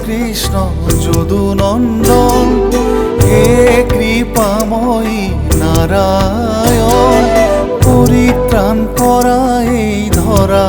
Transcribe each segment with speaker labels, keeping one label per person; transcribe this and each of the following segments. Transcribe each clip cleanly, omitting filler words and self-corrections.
Speaker 1: কৃষ্ণ যদুনন্দন, হে কৃপাময়ী নারায়ণ, পরিত্রাণ করা এই ধরা।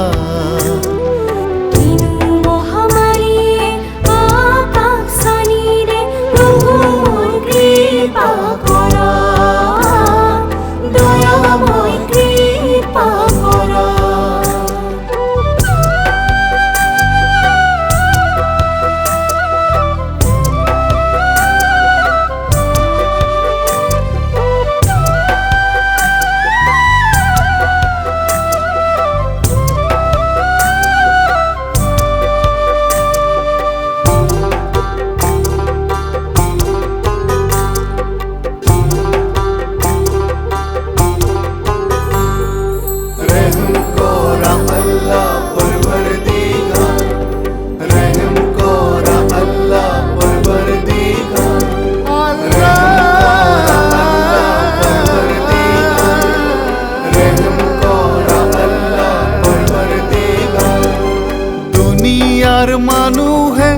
Speaker 1: মানুহে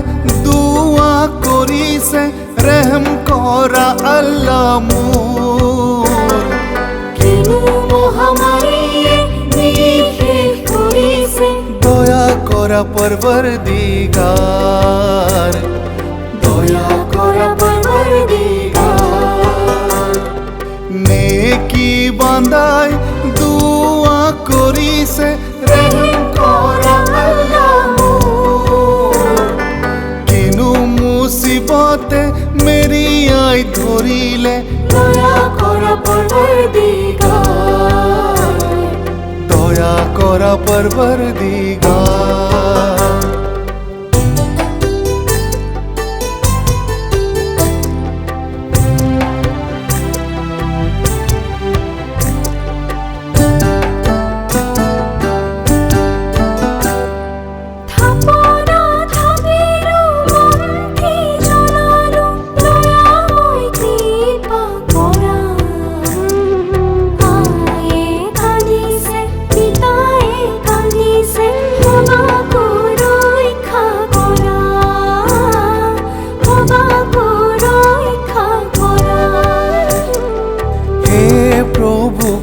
Speaker 1: দুয়া করিছে, রহম করা আল্লাহ মোর।
Speaker 2: কিনু মহামারীয়ে নিষেধ করিছে,
Speaker 1: দয়া করা পরবর্দিগার,
Speaker 2: দয়া করা পরবর্দিগার।
Speaker 1: নেকি বান্দায় দুয়া করিছে,
Speaker 2: রহম করা আল্লাহ মোর।
Speaker 1: কিনু মুসিবতে মেরি আই ধরিলে,
Speaker 2: দয়া করা পরবর্দিগার,
Speaker 1: দয়া করা পরবর্দিগার।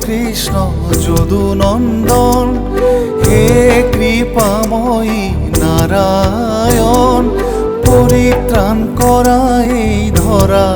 Speaker 1: কৃষ্ণ যদুনন্দন, হে কৃপাময়ী নারায়ণ, পরিত্রাণ করা এই ধরা।